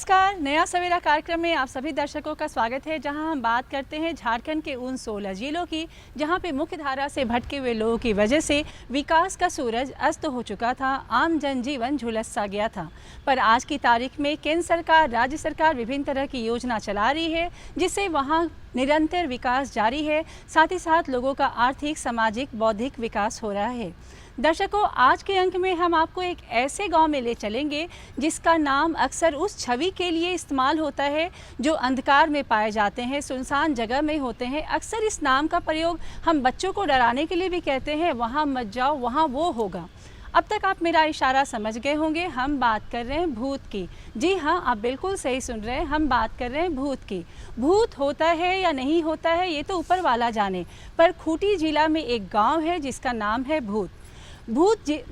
नमस्कार, नया सवेरा कार्यक्रम में आप सभी दर्शकों का स्वागत है, जहां हम बात करते हैं झारखंड के उन 16 जिलों की जहां पे मुख्य धारा से भटके हुए लोगों की वजह से विकास का सूरज अस्त हो चुका था, आम जनजीवन झुलस सा गया था। पर आज की तारीख में केंद्र सरकार, राज्य सरकार विभिन्न तरह की योजना चला रही है, जिससे वहाँ निरंतर विकास जारी है। साथ ही साथ लोगों का आर्थिक, सामाजिक, बौद्धिक विकास हो रहा है। दर्शकों, आज के अंक में हम आपको एक ऐसे गांव में ले चलेंगे जिसका नाम अक्सर उस छवि के लिए इस्तेमाल होता है जो अंधकार में पाए जाते हैं, सुनसान जगह में होते हैं। अक्सर इस नाम का प्रयोग हम बच्चों को डराने के लिए भी कहते हैं, वहाँ मत जाओ, वहाँ वो होगा। अब तक आप मेरा इशारा समझ गए होंगे, हम बात कर रहे हैं भूत की। जी हाँ, आप बिल्कुल सही सुन रहे हैं, हम बात कर रहे हैं भूत की। भूत होता है या नहीं होता है ये तो ऊपर वाला जाने, पर खूंटी जिला में एक गांव है जिसका नाम है भूत।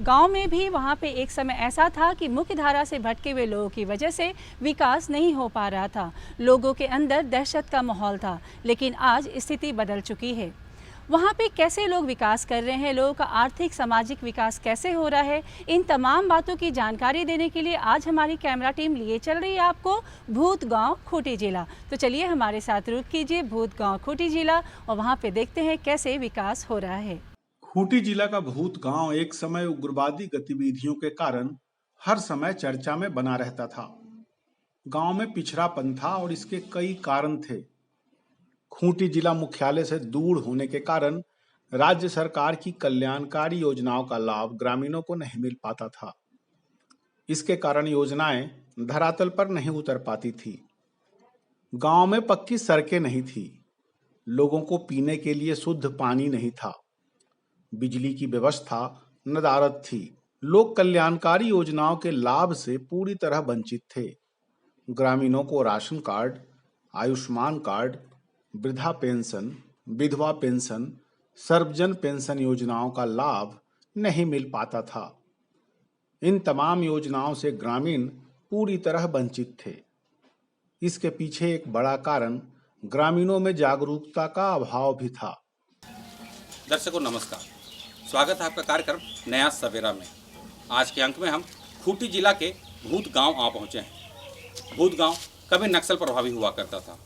गांव में भी वहां पे एक समय ऐसा था कि मुख्य धारा से भटके हुए लोगों की वजह से विकास नहीं हो पा रहा था। लोगों के अंदर दहशत का माहौल था, लेकिन आज स्थिति बदल चुकी है। वहाँ पे कैसे लोग विकास कर रहे हैं, लोगों का आर्थिक सामाजिक विकास कैसे हो रहा है, इन तमाम बातों की जानकारी देने के लिए आज हमारी कैमरा टीम लिए चल रही है आपको भूत गांव खूंटी जिला। तो चलिए हमारे साथ रुक कीजिए भूत गांव खूंटी जिला और वहाँ पे देखते हैं कैसे विकास हो रहा है। खूंटी जिला का भूत गांव एक समय उग्रवादी गतिविधियों के कारण हर समय चर्चा में बना रहता था। गांव में पिछड़ापन था और इसके कई कारण थे। खूंटी जिला मुख्यालय से दूर होने के कारण राज्य सरकार की कल्याणकारी योजनाओं का लाभ ग्रामीणों को नहीं मिल पाता था। इसके कारण योजनाएं धरातल पर नहीं उतर पाती थी। गांव में पक्की सड़कें नहीं थी, लोगों को पीने के लिए शुद्ध पानी नहीं था, बिजली की व्यवस्था नदारद थी। लोग कल्याणकारी योजनाओं के लाभ से पूरी तरह वंचित थे। ग्रामीणों को राशन कार्ड, आयुष्मान कार्ड, वृद्धा पेंशन, विधवा पेंशन, सर्वजन पेंशन योजनाओं का लाभ नहीं मिल पाता था। इन तमाम योजनाओं से ग्रामीण पूरी तरह वंचित थे। इसके पीछे एक बड़ा कारण ग्रामीणों में जागरूकता का अभाव भी था। दर्शकों नमस्कार, स्वागत है आपका कार्यक्रम नया सवेरा में। आज के अंक में हम खूंटी जिला के भूत गांव आ पहुंचे हैं। भूत गांव कभी नक्सल प्रभावी हुआ करता था,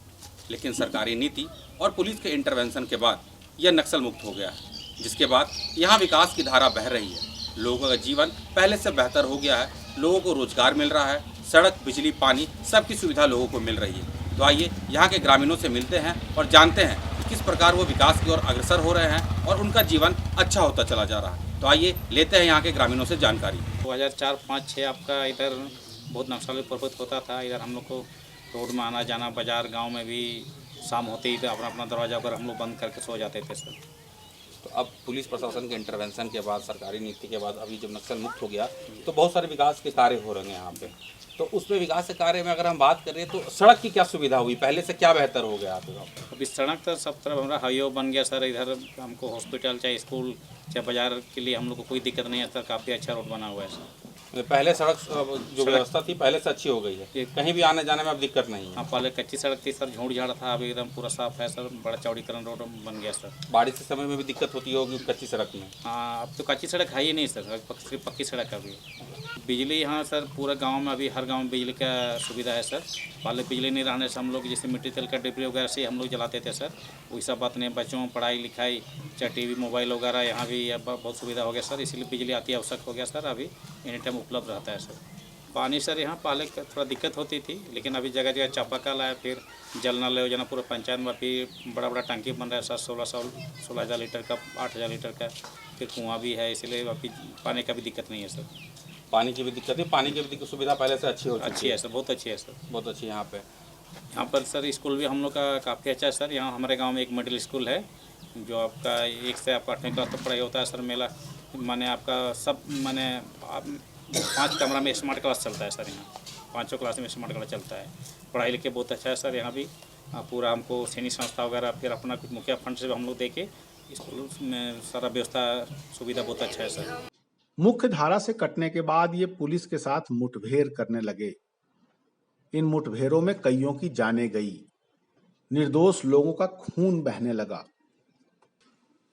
लेकिन सरकारी नीति और पुलिस के इंटरवेंशन के बाद यह नक्सल मुक्त हो गया है, जिसके बाद यहाँ विकास की धारा बह रही है। लोगों का जीवन पहले से बेहतर हो गया है, लोगों को रोजगार मिल रहा है, सड़क, बिजली, पानी सबकी सुविधा लोगों को मिल रही है। तो आइए यहाँ के ग्रामीणों से मिलते हैं और जानते हैं किस प्रकार वो विकास की ओर अग्रसर हो रहे हैं और उनका जीवन अच्छा होता चला जा रहा है। तो आइए लेते हैं यहाँ के ग्रामीणों से जानकारी। 2004, 5, 6 आपका इधर बहुत नक्सली प्रभावित होता था। इधर हम लोग को रोड में आना जाना, बाजार गांव में भी शाम होते ही अपना अपना दरवाजा पर हम लोग बंद करके सो जाते थे सर। तो अब पुलिस प्रशासन के इंटरवेंशन के बाद, सरकारी नीति के बाद अभी जब नक्सल मुक्त हो गया तो बहुत सारे विकास के कार्य हो रहे हैं यहाँ पे। तो उसमें विकास के कार्य में अगर हम बात करें तो सड़क की क्या सुविधा हुई, पहले से क्या बेहतर हो गया आपके गाँव? अभी सड़क तो सब तरफ हमारा हाईवे बन गया सर। इधर हमको हॉस्पिटल चाहे स्कूल चाहे बाजार के लिए हम लोग को कोई दिक्कत नहीं है सर। काफ़ी अच्छा रोड बना हुआ है सर। पहले सड़क जो व्यवस्था थी पहले से अच्छी हो गई है, कहीं भी आने जाने में अब दिक्कत नहीं है। हाँ, पहले कच्ची सड़क थी सर, झूठ झाड़ था, अभी एकदम पूरा साफ है सर। बड़ा चौड़ीकरण रोड बन गया सर। बारिश के समय में भी दिक्कत होती होगी कच्ची सड़क में? हाँ, अब तो कच्ची सड़क है ही नहीं सर, सिर्फ पक्की सड़क है अभी। बिजली यहाँ सर पूरा गांव में, अभी हर गांव में बिजली का सुविधा है सर। पहले बिजली नहीं रहने से हम लोग जैसे मिट्टी तेल का डिब्बी वगैरह से हम लोग जलाते थे सर। वही सब बात नहीं, बच्चों पढ़ाई लिखाई चाहे टीवी मोबाइल वगैरह यहाँ भी अब बहुत सुविधा हो गया सर। इसलिए बिजली आती आवश्यक हो गया सर। अभी एनी टाइम उपलब्ध रहता है सर। पानी सर यहाँ पहले थोड़ा दिक्कत होती थी, लेकिन अभी जगह जगह चापाकल है, फिर जल नल योजना पूरा पंचायत में अभी बड़ा बड़ा टंकी बन रहा है सर। 16,000 लीटर का, 8,000 लीटर का, फिर कुआँ भी है, इसलिए अभी पानी का भी दिक्कत नहीं है सर। पानी की भी दिक्कत है, पानी की भी सुविधा पहले से अच्छी है सर, बहुत अच्छी है सर, बहुत अच्छी। यहाँ पर सर स्कूल भी हम लोग का काफ़ी अच्छा है सर। यहाँ हमारे गांव में एक मिडिल स्कूल है जो आपका 1 से आप 8वीं क्लास तक पढ़ाई होता है सर। मेला माने आपका सब माने 5 कमरा में स्मार्ट क्लास चलता है सर। यहाँ 5 क्लास में स्मार्ट क्लास चलता है। पढ़ाई लिखे बहुत अच्छा है सर। यहाँ भी पूरा हमको सैनिक संस्था वगैरह, फिर अपना कुछ मुखिया फंड से हम लोग दे के स्कूल में सारा व्यवस्था सुविधा बहुत अच्छा है सर। मुख्य धारा से कटने के बाद ये पुलिस के साथ मुठभेड़ करने लगे। इन मुठभेड़ों में कईयों की जानें गई, निर्दोष लोगों का खून बहने लगा।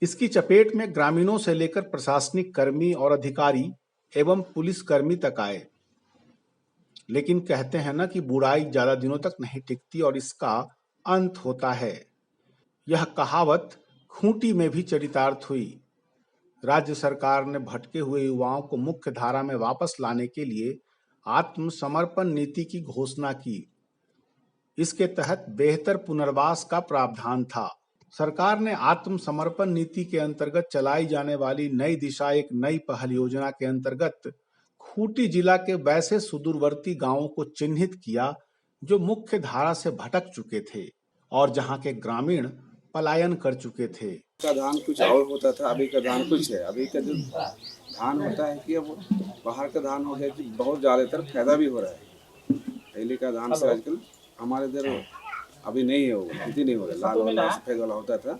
इसकी चपेट में ग्रामीणों से लेकर प्रशासनिक कर्मी और अधिकारी एवं पुलिसकर्मी तक आए। लेकिन कहते हैं ना कि बुराई ज्यादा दिनों तक नहीं टिकती और इसका अंत होता है। यह कहावत खूंटी में भी चरितार्थ हुई। राज्य सरकार ने भटके हुए युवाओं को मुख्य धारा में वापस लाने के लिए आत्मसमर्पण नीति की घोषणा की। इसके तहत बेहतर पुनर्वास का प्रावधान था। सरकार ने आत्मसमर्पण नीति के अंतर्गत चलाई जाने वाली नई दिशा एक नई पहल योजना के अंतर्गत खूंटी जिला के वैसे सुदूरवर्ती गांवों को चिन्हित किया जो मुख्य धारा से भटक चुके थे और जहां के ग्रामीण पलायन कर चुके थे। का धान कुछ और होता था, अभी का धान कुछ है। अभी का जो धान होता है कि अब बाहर का धान हो गया कि बहुत ज़्यादातर फायदा भी हो रहा है। पहले का धान से आजकल हमारे इधर अभी नहीं है, वो खेती नहीं हो रहा, लाल वाला सफेद वाला होता था।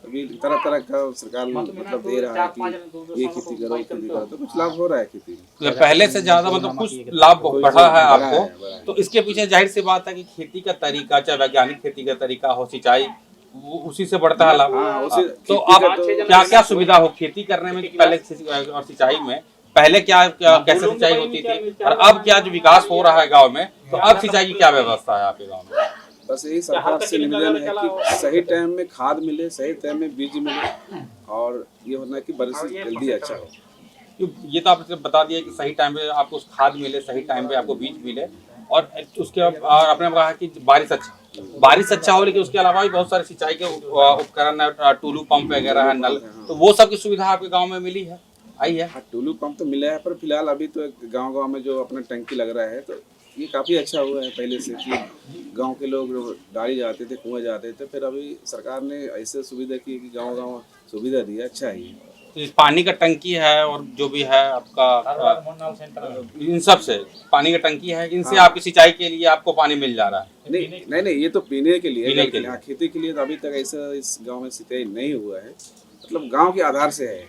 अभी तरह तरह का सरकार मतलब दे रहा है कि ये खेती करो, ये खेती करो, तो कुछ लाभ हो रहा है खेती में। पहले से ज्यादा मतलब कुछ लाभ बढ़ा है आपको, तो इसके पीछे जाहिर सी बात है कि खेती का तरीका, चाहे वैज्ञानिक खेती का तरीका हो, सिंचाई, वो उसी से बढ़ता है लाभ। तो अब क्या क्या सुविधा हो खेती करने में पहले और सिंचाई में? पहले क्या कैसे सिंचाई होती थी और अब क्या जो विकास हो रहा है गाँव में, तो अब सिंचाई की क्या व्यवस्था है आपके गाँव में? बस यही सरकार से निवेदन है कि सही टाइम में खाद मिले, सही टाइम में बीज मिले, और ये होना है कि बारिश जल्दी अच्छा हो। ये तो आपने बता दिया कि सही टाइम पे आपको खाद मिले, सही टाइम पे आपको बीज मिले, और उसके आपने कहा कि बारिश अच्छा हो, लेकिन उसके अलावा भी बहुत सारे सिंचाई के उपकरण है, टूलू पंप वगैरह है, नल, तो वो सब की सुविधा आपके गाँव में मिली है, आई है? टूलू पंप तो मिला है, पर फिलहाल अभी तो गाँव में जो अपना टंकी लग रहा है, तो ये काफ़ी अच्छा हुआ है पहले से कि गांव के लोग डाली जाते थे, कुएं जाते थे। फिर अभी सरकार ने ऐसे सुविधा की कि गांव सुविधा दी है, अच्छा है ये। तो इस पानी का टंकी है और जो भी है आपका, इन सब से पानी का टंकी है, इनसे आपकी सिंचाई के लिए आपको पानी मिल जा रहा है? नहीं, ये तो पीने के लिए, खेती के लिए तो अभी तक ऐसा इस गाँव में सिंचाई नहीं हुआ है। मतलब गाँव के आधार से है।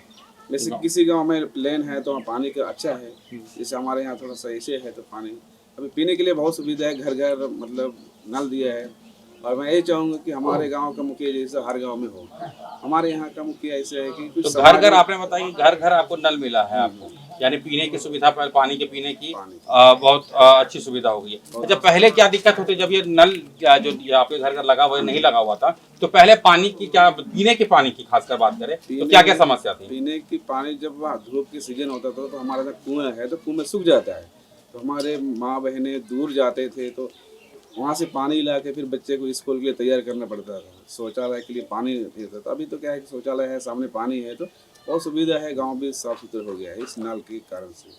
जैसे किसी गाँव में प्लेन है तो वहाँ पानी का अच्छा है, जैसे हमारे यहाँ थोड़ा सा ऐसे है, तो पानी अभी पीने के लिए बहुत सुविधा है, घर घर मतलब नल दिया है। और मैं ये चाहूँगा कि हमारे गांव का मुखिया जैसा हर गांव में हो। हमारे यहाँ का मुखिया ऐसे है कि कुछ तो घर घर, आपने बताया कि घर घर आपको नल मिला है आपको, यानी पीने की सुविधा, पानी के पीने की बहुत अच्छी सुविधा हो गई है। अच्छा, पहले क्या दिक्कत होती, जब ये नल जो आपके घर घर लगा हुआ नहीं लगा हुआ था, तो पहले पानी की क्या, पीने के पानी की खासकर बात करें तो क्या क्या समस्या थी? पीने की पानी जब धूप की सीजन होता था तो हमारे यहाँ कुआं है, तो कुएं सूख जाता है, तो हमारे माँ बहनें दूर जाते थे, तो वहाँ से पानी ला के फिर बच्चे को स्कूल के लिए तैयार करना पड़ता था। शौचालय के लिए पानी नहीं था, तो अभी तो क्या है कि शौचालय है, सामने पानी है, तो बहुत सुविधा है। गांव भी साफ सुथरा हो गया है इस नल के कारण से।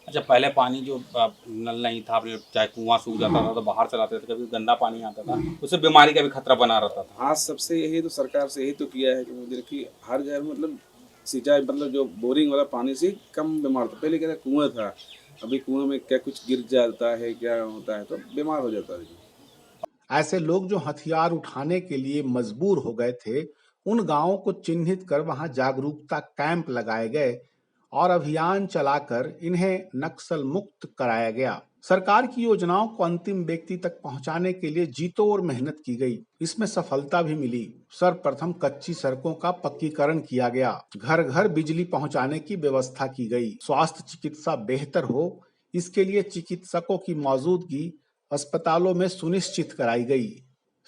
अच्छा, पहले पानी जो नल नहीं था, आपने चाहे कुआं सूख जाता था तो बाहर चलाते थे, कभी गंदा पानी आता था, उससे बीमारी का भी खतरा बना रहता था। हाँ, सबसे यही तो सरकार से यही तो किया है कि हर घर मतलब सिंचाई, मतलब जो बोरिंग वाला पानी से कम बीमार था। पहले क्या था, कुआं था, अभी कुएं में क्या कुछ गिर जाता है, क्या होता है, तो बीमार हो जाता है। ऐसे लोग जो हथियार उठाने के लिए मजबूर हो गए थे, उन गांवों को चिन्हित कर वहां जागरूकता कैंप लगाए गए और अभियान चलाकर इन्हें नक्सल मुक्त कराया गया। सरकार की योजनाओं को अंतिम व्यक्ति तक पहुंचाने के लिए जीतोड़ मेहनत की गई। इसमें सफलता भी मिली। सर्वप्रथम कच्ची सड़कों का पक्कीकरण किया गया, घर घर बिजली पहुंचाने की व्यवस्था की गई, स्वास्थ्य चिकित्सा बेहतर हो इसके लिए चिकित्सकों की मौजूदगी अस्पतालों में सुनिश्चित कराई गई,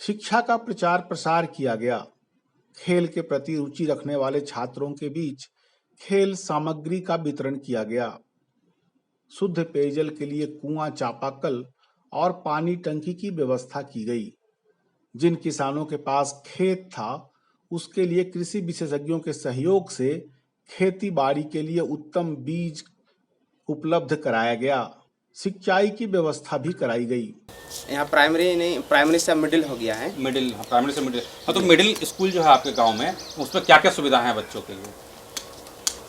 शिक्षा का प्रचार प्रसार किया गया, खेल के प्रति रुचि रखने वाले छात्रों के बीच खेल सामग्री का वितरण किया गया, शुद्ध पेयजल के लिए कुआं, चापाकल और पानी टंकी की व्यवस्था की गई। जिन किसानों के पास खेत था उसके लिए कृषि विशेषज्ञों के सहयोग से खेती बाड़ी के लिए उत्तम बीज उपलब्ध कराया गया, सिंचाई की व्यवस्था भी कराई गई। यहाँ प्राइमरी नहीं, प्राइमरी से मिडिल हो गया है। मिडिल, प्राइमरी से मिडिल। हाँ, तो मिडिल स्कूल जो है आपके गांव में, उसमें क्या क्या सुविधा है बच्चों के लिए?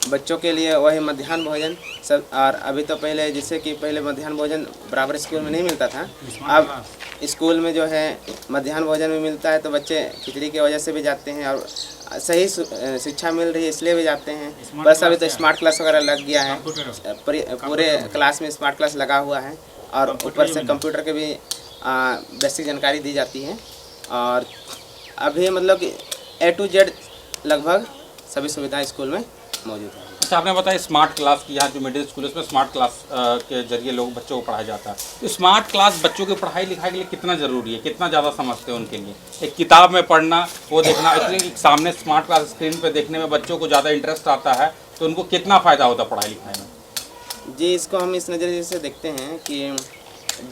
बच्चों के लिए वही मध्याह्न भोजन सब, और अभी तो पहले जैसे कि पहले मध्याह्न भोजन बराबर स्कूल में नहीं मिलता था, अब स्कूल में जो है मध्याह्न भोजन भी मिलता है, तो बच्चे खिचड़ी की वजह से भी जाते हैं और सही शिक्षा मिल रही है इसलिए भी जाते हैं। बस अभी तो स्मार्ट क्लास वगैरह लग गया है, पूरे क्लास में स्मार्ट क्लास लगा हुआ है, और ऊपर से कंप्यूटर के भी बेसिक जानकारी दी जाती है। और अभी मतलब कि A to Z लगभग सभी सुविधाएं स्कूल में मौजूद है। अच्छा, आपने बताया स्मार्ट क्लास की, यहाँ जो मिडिल स्कूल है उसमें स्मार्ट क्लास के जरिए लोग बच्चों को पढ़ाया जाता है। तो स्मार्ट क्लास बच्चों की पढ़ाई लिखाई के लिए कितना ज़रूरी है, कितना ज़्यादा समझते हैं उनके लिए? एक किताब में पढ़ना, वो देखना, इसलिए सामने स्मार्ट क्लास स्क्रीन पे देखने में बच्चों को ज़्यादा इंटरेस्ट आता है, तो उनको कितना फ़ायदा होता है पढ़ाई लिखाई में? जी, इसको हम इस नज़रिए से देखते हैं कि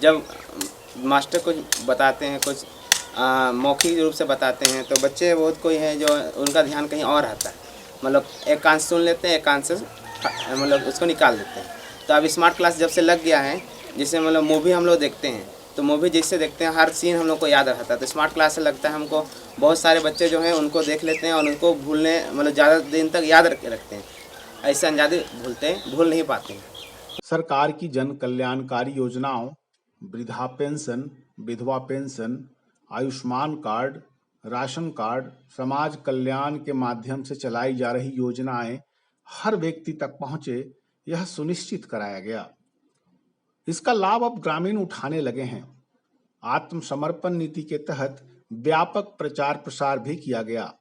जब मास्टर कुछ बताते हैं, कुछ मौखिक रूप से बताते हैं, तो बच्चे बहुत कोई है जो उनका ध्यान कहीं और रहता है, मतलब एक कान सुन लेते हैं, एक कान से मतलब उसको निकाल देते हैं। तो अब स्मार्ट क्लास जब से लग गया है, जैसे मतलब मूवी हम लोग देखते हैं, तो मूवी जिससे देखते हैं हर सीन हम लोग को याद रहता है। तो स्मार्ट क्लास से लगता है हमको बहुत सारे बच्चे जो हैं उनको देख लेते हैं और उनको भूलने मतलब ज़्यादा दिन तक याद रखते हैं, ऐसे अनजाने भूल नहीं पाते हैं। सरकार की जन कल्याणकारी योजनाओं, वृद्धा पेंशन, विधवा pension, Ayushman card, ration card, समाज कल्याण के माध्यम से चलाई जा रही योजनाएं हर व्यक्ति तक पहुंचे, यह सुनिश्चित कराया गया। इसका लाभ अब ग्रामीण उठाने लगे हैं। आत्मसमर्पण नीति के तहत व्यापक प्रचार प्रसार भी किया गया।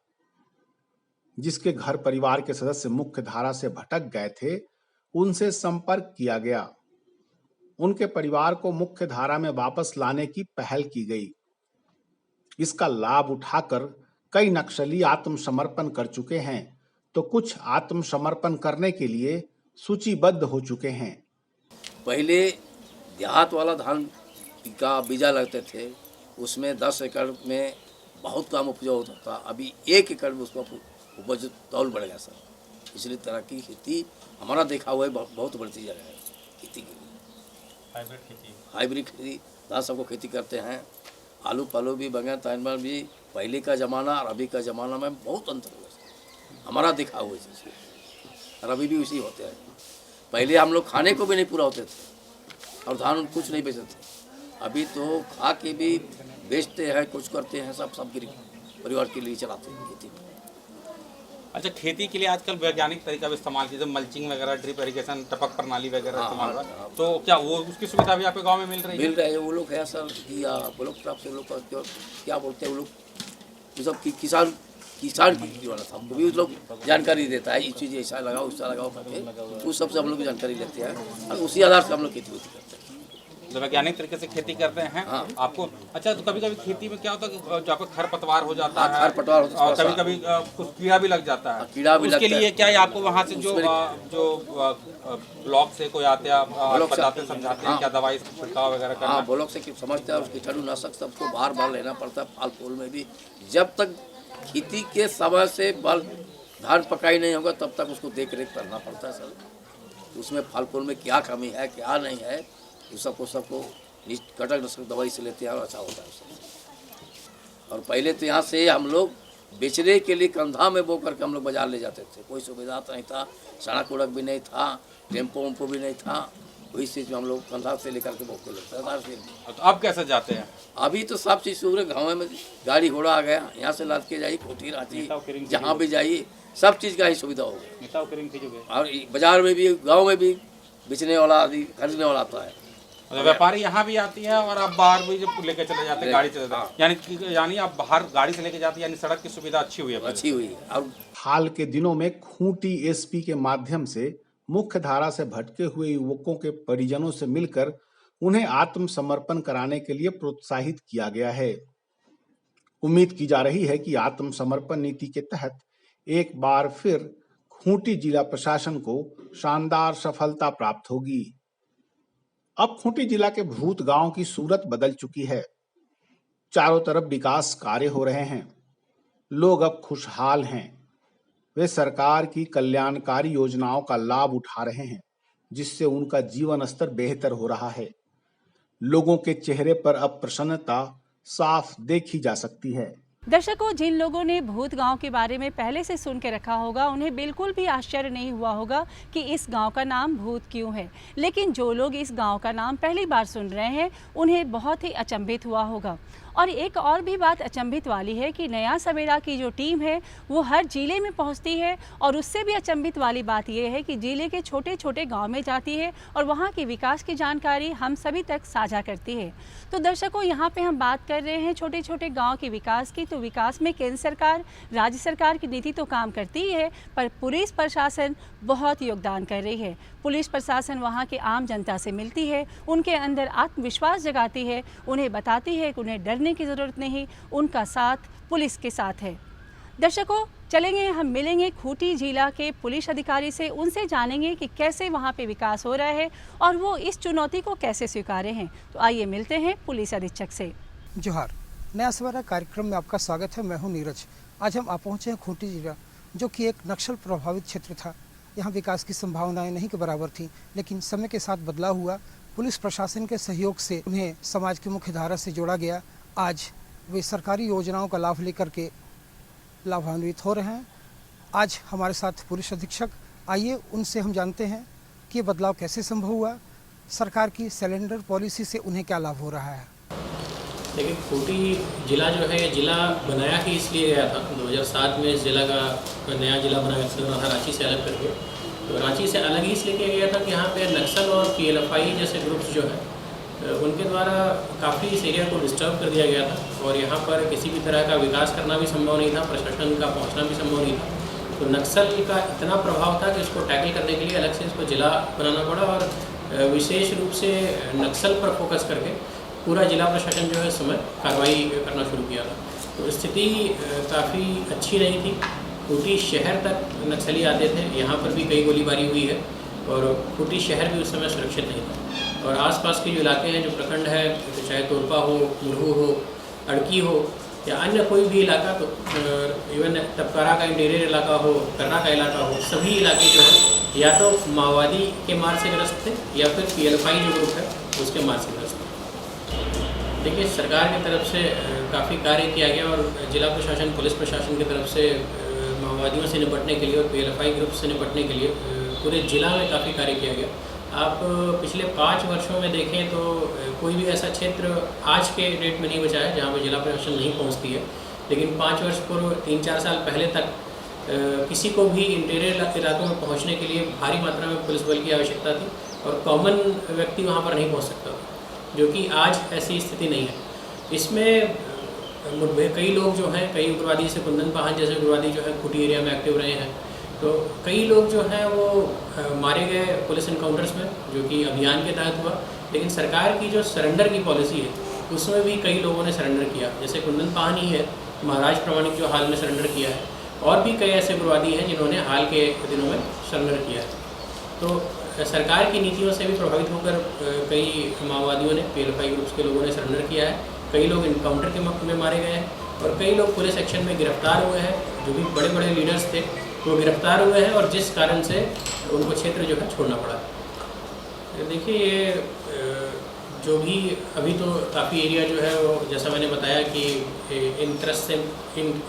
जिसके घर परिवार के सदस्य मुख्य धारा से भटक गए थे, उनसे संपर्क किया गया। उनके परिवार को मुख्य धारा में वापस लाने की पहल की गई। इसका लाभ उठाकर कई नक्सली आत्मसमर्पण कर चुके हैं, तो कुछ आत्मसमर्पण करने के लिए सूचीबद्ध हो चुके हैं। पहले देहात वाला धान का बीजा लगते थे, उसमें 10 एकड़ में बहुत कम उपज होता था। अभी 1 एकड़ में उसका उपज तौल बढ़ गया सर। इसलिए तरह की खेती हमारा देखा हुआ है बहुत बढ़ती जा रहा है खेती के लिए। हाइब्रिड खेती धान सबको खेती करते हैं। आलू पालू भी, बैंगन तानवर भी, पहले का ज़माना और अभी का ज़माना में बहुत अंतर हुआ हमारा देखा हुआ है। और अभी भी उसी होते हैं। पहले हम लोग खाने को भी नहीं पूरा होते थे और धान कुछ नहीं बेचते थे। अभी तो खा के भी बेचते हैं, कुछ करते हैं, सब परिवार के लिए चलाते हैं खेती। अच्छा, खेती के लिए आजकल वैज्ञानिक तरीका भी इस्तेमाल कीजिए, मल्चिंग वगैरह, ड्रिप इरिगेशन, टपक प्रणाली वगैरह इस्तेमाल हो रहा है। तो क्या वो उसकी सुविधा भी आपके गांव में मिल रही है? मिल रहे हैं वो लोग है सर, किया वो लोग तरफ से लोग क्या बोलते हैं वो लोग, ये सब किसान की वाला था, हमको भी उस लोग जानकारी देता है, ये चीज़ ऐसा लगाओ उसका लगाओ करके, उस सबसे हम लोग जानकारी लेते हैं और उसी आधार से हम लोग खेती करते हैं। तो वैज्ञानिक तरीके से खेती करते हैं। हाँ। आपको अच्छा, तो कभी कभी खेती में क्या होता है कि जहाँ पे खरपतवार हो जाता है, खरपतवार होता है, और कभी कभी कुछ कीड़ा भी लग जाता है। कीड़ा भी उसके लगता लिए है। क्या है, आपको वहाँ से जो ब्लॉक से कोई आते हैं, बताते समझाते हैं क्या दवाई छिड़काव वगैरह करना? हाँ, ब्लॉक से समझते हैं, उसकी कीटाणुनाशक सबको बार लेना पड़ता है। फल फूल में भी जब तक खेती के समय से बल धान पकाई नहीं होगा तब तक उसको देख रेख करना पड़ता है सर। उसमें फल फूल में क्या कमी है क्या नहीं है, ये सबको कीटनाशक दवाई से लेते हैं और अच्छा होता है उससे। और पहले तो यहाँ से हम लोग बेचने के लिए कंधा में बो करके हम लोग बाजार ले जाते थे। कोई सुविधा तो नहीं था, सड़क उड़क भी नहीं था, टेम्पो वेम्पो भी नहीं था, वही चीज़ में हम लोग कंधा से लेकर के बोके लेते थे। तो अब कैसे जाते हैं? अभी तो सब चीज़ पूरे गाँव में गाड़ी घोड़ा आ गया, यहाँ से लाद के जाइए, कोठी रांची जहाँ भी जाइए सब चीज़ का ही सुविधा हो गया। और बाजार में भी, गाँव में भी बेचने वाला आदि खरीदने वाला आता है। व्यापारी यहाँ भी आती है और आप बाहर भी जब लेके चले जाते हैं, गाड़ी चले जाते हैं, यानी आप बाहर गाड़ी से लेके जाते हैं, यानी सड़क की सुविधा अच्छी हुई है। अच्छी हुई है। और हाल के दिनों में खूंटी एसपी के माध्यम से मुख्य धारा से भटके हुए युवकों के परिजनों से मिलकर उन्हें आत्मसमर्पण कराने के लिए प्रोत्साहित किया गया है। उम्मीद की जा रही है कि आत्मसमर्पण नीति के तहत एक बार फिर खूंटी जिला प्रशासन को शानदार सफलता प्राप्त होगी। अब खूंटी जिला के भूत गांव की सूरत बदल चुकी है। चारों तरफ विकास कार्य हो रहे हैं। लोग अब खुशहाल हैं। वे सरकार की कल्याणकारी योजनाओं का लाभ उठा रहे हैं, जिससे उनका जीवन स्तर बेहतर हो रहा है। लोगों के चेहरे पर अब प्रसन्नता साफ देखी जा सकती है। दर्शकों, जिन लोगों ने भूत गांव के बारे में पहले से सुन के रखा होगा, उन्हें बिल्कुल भी आश्चर्य नहीं हुआ होगा कि इस गांव का नाम भूत क्यों है। लेकिन जो लोग इस गांव का नाम पहली बार सुन रहे हैं, उन्हें बहुत ही अचंभित हुआ होगा। और एक और भी बात अचंभित वाली है कि नया सवेरा की जो टीम है वो हर जिले में पहुंचती है और उससे भी अचंभित वाली बात यह है कि जिले के छोटे छोटे गांव में जाती है और वहां की विकास की जानकारी हम सभी तक साझा करती है। तो दर्शकों, यहाँ पे हम बात कर रहे हैं छोटे छोटे गांव के विकास की। तो विकास में केंद्र सरकार, राज्य सरकार की नीति तो काम करती ही है, पर पुलिस प्रशासन बहुत योगदान कर रही है। पुलिस प्रशासन वहाँ के आम जनता से मिलती है, उनके अंदर आत्मविश्वास जगाती है, उन्हें बताती है कि उन्हें डरने की ज़रूरत नहीं, उनका साथ पुलिस के साथ है। दर्शकों, चलेंगे हम मिलेंगे खूंटी जिला के पुलिस अधिकारी से, उनसे जानेंगे कि कैसे वहाँ पे विकास हो रहा है और वो इस चुनौती को कैसे स्वीकारे हैं। तो आइए मिलते हैं पुलिस अधीक्षक से। जोहार, नया सवेरा कार्यक्रम में आपका स्वागत है। मैं हूं नीरज। आज हम आ पहुंचे हैं खूंटी जिला, जो कि एक नक्सल प्रभावित क्षेत्र था। यहाँ विकास की संभावनाएं नहीं के बराबर थी, लेकिन समय के साथ बदलाव हुआ। पुलिस प्रशासन के सहयोग से उन्हें समाज की मुख्य धारा से जोड़ा गया। आज वे सरकारी योजनाओं का लाभ लेकर के लाभान्वित हो रहे हैं। आज हमारे साथ पुलिस अधीक्षक, आइए उनसे हम जानते हैं कि ये बदलाव कैसे संभव हुआ, सरकार की सिलेंडर पॉलिसी से उन्हें क्या लाभ हो रहा है। देखिए, खूंटी जिला जो है, जिला बनाया ही इसलिए गया था। 2007 में इस जिला का नया जिला बनाया था रांची से अलग करके। तो रांची से अलग ही इसलिए किया गया था कि यहाँ पे नक्सल और PLFI जैसे ग्रुप्स जो है उनके द्वारा काफ़ी इस एरिया को डिस्टर्ब कर दिया गया था और यहाँ पर किसी भी तरह का विकास करना भी संभव नहीं था, प्रशासन का पहुँचना भी संभव नहीं था। तो नक्सल का इतना प्रभाव था कि उसको टैकल करने के लिए अलग से इसको जिला बनाना पड़ा और विशेष रूप से नक्सल पर फोकस करके पूरा जिला प्रशासन जो है इस समय कार्रवाई करना शुरू किया था। तो स्थिति काफ़ी अच्छी नहीं थी। खूंटी शहर तक नक्सली आते थे, यहाँ पर भी कई गोलीबारी हुई है और खूंटी शहर भी उस समय सुरक्षित नहीं था। और आसपास के जो इलाके हैं, जो प्रखंड है, तो चाहे तोरपा हो, मुरहू हो, अड़की हो या अन्य कोई भी इलाका, तो इवन टपकारा का इंटीरियर इलाका हो, कर्रा का इलाका हो, सभी इलाके जो है या तो माओवादी के मार से ग्रस्त थे या फिर PLFI जो ग्रुप है उसके मार से ग्रस्त थे। देखिए, सरकार की तरफ से काफ़ी कार्य किया गया और जिला प्रशासन, पुलिस प्रशासन की तरफ से माओवादियों से निपटने के लिए और PLFI ग्रुप से निपटने के लिए पूरे जिला में काफ़ी कार्य किया गया। आप पिछले 5 वर्षों में देखें तो कोई भी ऐसा क्षेत्र आज के डेट में नहीं बचा है जहाँ पर जिला प्रशासन नहीं पहुँचती है। लेकिन 5 वर्ष पूर्व, 3-4 साल पहले तक किसी को भी इंटीरियर इलाकों में पहुँचने के लिए भारी मात्रा में पुलिस बल की आवश्यकता थी और कॉमन व्यक्ति वहाँ पर नहीं पहुँच सकता था, जो कि आज ऐसी स्थिति नहीं है। इसमें मुठभेड़, कई लोग जो हैं, कई उग्रवादी से कुंदन पाहन जैसे उग्रवादी जो है खूंटी एरिया में एक्टिव रहे हैं। तो कई लोग जो हैं वो मारे गए पुलिस इनकाउंटर्स में, जो कि अभियान के तहत हुआ। लेकिन सरकार की जो सरेंडर की पॉलिसी है उसमें भी कई लोगों ने सरेंडर किया, जैसे कुंदन पाहन ही है, महाराज प्रामाणिक जो हाल में सरेंडर किया है, और भी कई ऐसे उग्रवादी हैं जिन्होंने हाल के दिनों में सरेंडर किया है। तो सरकार की नीतियों से भी प्रभावित होकर कई माओवादियों ने, PLFI ग्रुप्स के लोगों ने सरेंडर किया है। कई लोग इनकाउंटर के में मारे गए हैं और कई लोग पुलिस एक्शन में गिरफ्तार हुए हैं। जो भी बड़े बड़े लीडर्स थे वो गिरफ्तार हुए हैं और जिस कारण से उनको क्षेत्र जो है छोड़ना पड़ा। देखिए, ये जो भी अभी तो काफ़ी एरिया जो है वो, जैसा मैंने बताया कि इन त्रस्त से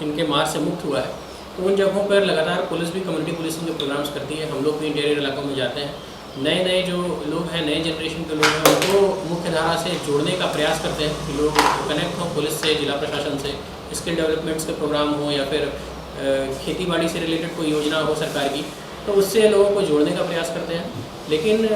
इनके मार से मुक्त हुआ है। तो उन जगहों पर लगातार पुलिस भी कम्युनिटी पुलिसिंग के प्रोग्राम्स करती है। हम लोग भी इंटीरियर इलाकों में जाते हैं, नए जो लोग हैं, नए जनरेशन के लोग हैं, उनको मुख्य धारा से जोड़ने का प्रयास करते हैं कि लोग कनेक्ट हों पुलिस से, जिला प्रशासन से, स्किल डेवलपमेंट्स के प्रोग्राम हो या फिर खेती बाड़ी से रिलेटेड कोई योजना हो सरकार की, तो उससे लोगों को जोड़ने का प्रयास करते हैं। लेकिन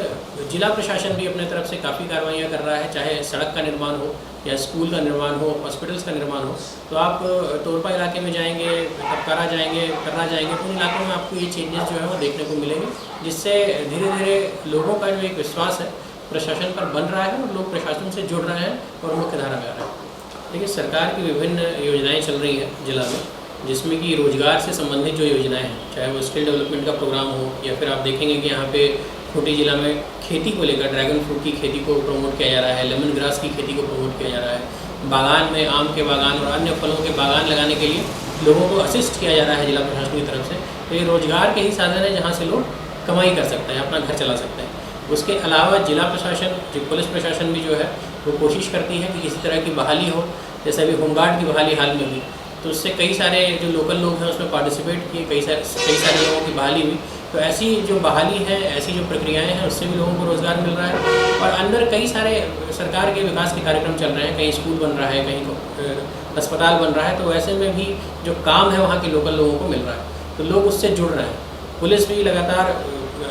जिला प्रशासन भी अपने तरफ से काफ़ी कार्रवाइयाँ कर रहा है, चाहे सड़क का निर्माण हो या स्कूल का निर्माण हो, हॉस्पिटल्स का निर्माण हो। तो आप तोरपा इलाके में जाएंगे, टपकारा जाएंगे, कर्रा जाएंगे, तो उन इलाकों में आपको ये चेंजेस जो है वो देखने को मिलेंगे, जिससे धीरे धीरे लोगों का जो एक विश्वास है प्रशासन पर बन रहा है और लोग प्रशासन से जुड़ रहे हैं और मुख्य धारा में आ रहे हैं। देखिए, सरकार की विभिन्न योजनाएँ चल रही हैं जिला में, जिसमें कि रोजगार से संबंधित जो योजनाएं हैं, चाहे वो स्किल डेवलपमेंट का प्रोग्राम हो या फिर आप देखेंगे कि यहाँ पे खूंटी जिला में खेती को लेकर ड्रैगन फ्रूट की खेती को प्रमोट किया जा रहा है, लेमन ग्रास की खेती को प्रमोट किया जा रहा है, बागान में आम के बागान और अन्य फलों के बागान लगाने के लिए लोगों को असिस्ट किया जा रहा है जिला प्रशासन की तरफ से। तो ये रोजगार के ही साधन है जहाँ से लोग कमाई कर सकते हैं, अपना घर चला सकते हैं। उसके अलावा जिला प्रशासन, जो पुलिस प्रशासन भी जो है वो कोशिश करती है कि किसी तरह की बहाली हो, जैसे अभी होमगार्ड की बहाली हाल में हुई, तो उससे कई सारे जो लोकल लोग हैं उसमें पार्टिसिपेट किए, कई सारे लोगों की बहाली हुई। तो ऐसी जो बहाली है, ऐसी जो प्रक्रियाएं हैं, उससे भी लोगों को रोज़गार मिल रहा है। और अंदर कई सारे सरकार के विकास के कार्यक्रम चल रहे हैं, कहीं स्कूल बन रहा है, कहीं अस्पताल बन रहा है, तो ऐसे में भी जो काम है वहाँ के लोकल लोगों को मिल रहा है, तो लोग उससे जुड़ रहे हैं। पुलिस भी लगातार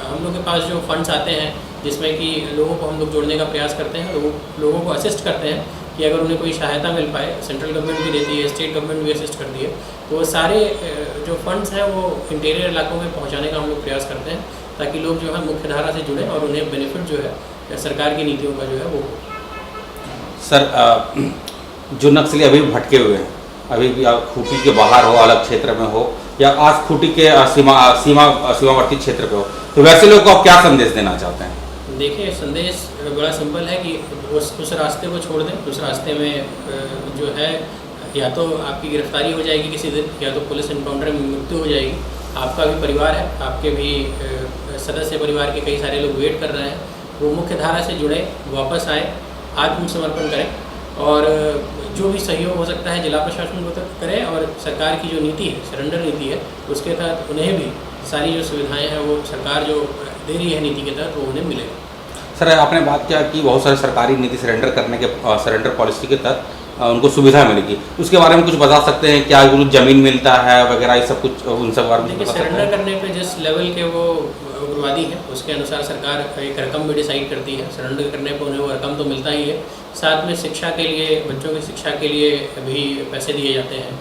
हम लोग के पास जो फंड्स आते हैं जिसमें कि लोगों को हम लोग जोड़ने का प्रयास करते हैं, लोगों को असिस्ट करते हैं कि अगर उन्हें कोई सहायता मिल पाए, सेंट्रल गवर्नमेंट भी देती है, स्टेट गवर्नमेंट भी असिस्ट करती है, तो वो सारे जो फंड्स हैं वो इंटीरियर इलाकों में पहुंचाने का हम लोग प्रयास करते हैं ताकि लोग जो है मुख्य धारा से जुड़ें और उन्हें बेनिफिट जो है सरकार की नीतियों का जो है वो। सर, जो नक्सली अभी भी भटके हुए हैं, अभी भी खूंटी के बाहर हो, अलग क्षेत्र में हो, या आज खूंटी के सीमावर्ती क्षेत्र पे हो, तो वैसे लोगों को आप क्या संदेश देना चाहते हैं? देखिए, संदेश बड़ा सिंपल है कि उस रास्ते को छोड़ दें। उस रास्ते में जो है या तो आपकी गिरफ्तारी हो जाएगी किसी दिन, या तो पुलिस एनकाउंटर में मृत्यु हो जाएगी। आपका भी परिवार है, आपके भी सदस्य परिवार के कई सारे लोग वेट कर रहे हैं। वो मुख्य धारा से जुड़े, वापस आए, आत्मसमर्पण करें और जो भी सहयोग हो सकता है जिला प्रशासन को तक करें, और सरकार की जो नीति है, सरेंडर नीति है, उसके तहत उन्हें भी सारी जो सुविधाएं हैं वो सरकार जो दे रही है नीति के तहत वो उन्हें मिलेगा। सर, आपने बात किया कि बहुत सारे सरकारी नीति सरेंडर पॉलिसी के तहत उनको सुविधा मिलेगी, उसके बारे में कुछ बता सकते हैं? क्या कुछ ज़मीन मिलता है वगैरह, ये सब कुछ उन सब बारे में? देखिए, सरेंडर करने पे जिस लेवल के वो उग्रवादी हैं उसके अनुसार सरकार एक रकम भी डिसाइड करती है। सरेंडर करने पर उन्हें वो रकम तो मिलता ही है, साथ में शिक्षा के लिए, बच्चों की शिक्षा के लिए भी पैसे दिए जाते हैं,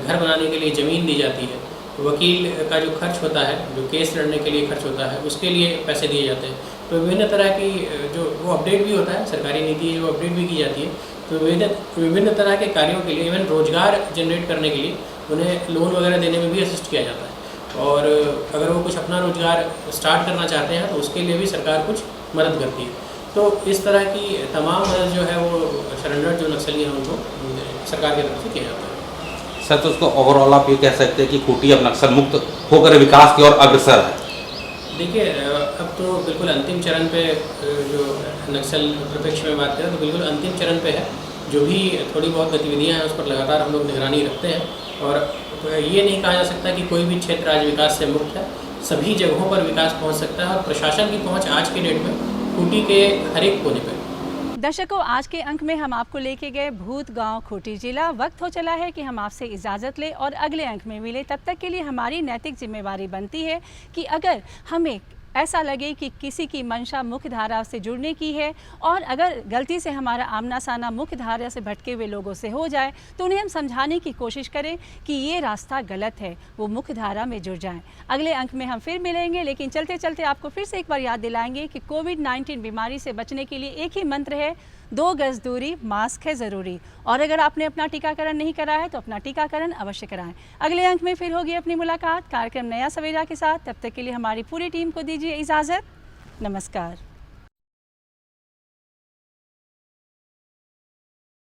घर बनाने के लिए ज़मीन दी जाती है, वकील का जो खर्च होता है, जो केस लड़ने के लिए खर्च होता है, उसके लिए पैसे दिए जाते हैं। तो विभिन्न तरह की जो वो अपडेट भी होता है, सरकारी नीति वो अपडेट भी की जाती है। तो विभिन्न तरह के कार्यों के लिए, इवन रोजगार जनरेट करने के लिए उन्हें लोन वगैरह देने में भी असिस्ट किया जाता है। और अगर वो कुछ अपना रोजगार स्टार्ट करना चाहते हैं तो उसके लिए भी सरकार कुछ मदद करती है। तो इस तरह की तमाम मदद जो है वो सरेंडर जो नक्सली हैं उनको सरकार की तरफ से किया जाता है। सर, तो उसको ओवरऑल आप ये कह सकते हैं कि खूंटी अब नक्सल मुक्त होकर विकास की ओर अग्रसर है? देखिए, अब तो बिल्कुल अंतिम चरण पे, जो नक्सल परिप्रेक्ष्य में बात करें तो बिल्कुल अंतिम चरण पे है। जो भी थोड़ी बहुत गतिविधियां हैं उस पर लगातार हम लोग निगरानी रखते हैं, और तो ये नहीं कहा जा सकता कि कोई भी क्षेत्र आज विकास से मुक्त है। सभी जगहों पर विकास पहुंच सकता है, और प्रशासन की पहुंच आज के डेट में खूंटी के हर एक कोने पर। दर्शकों, आज के अंक में हम आपको लेके गए भूत गांव खूंटी जिला। वक्त हो चला है कि हम आपसे इजाज़त लें और अगले अंक में मिले। तब तक के लिए हमारी नैतिक जिम्मेवारी बनती है कि अगर हमें ऐसा लगे कि किसी की मंशा मुख्य धारा से जुड़ने की है, और अगर गलती से हमारा आमना सामना मुख्य धारा से भटके हुए लोगों से हो जाए, तो उन्हें हम समझाने की कोशिश करें कि ये रास्ता गलत है, वो मुख्य धारा में जुड़ जाएं। अगले अंक में हम फिर मिलेंगे, लेकिन चलते चलते आपको फिर से एक बार याद दिलाएंगे कि कोविड-19 बीमारी से बचने के लिए एक ही मंत्र है, 2 गज दूरी, मास्क है ज़रूरी। और अगर आपने अपना टीकाकरण नहीं कराया है तो अपना टीकाकरण अवश्य कराएं। अगले अंक में फिर होगी अपनी मुलाकात कार्यक्रम नया सवेरा के साथ। तब तक के लिए हमारी पूरी टीम को दीजिए इजाज़त। नमस्कार।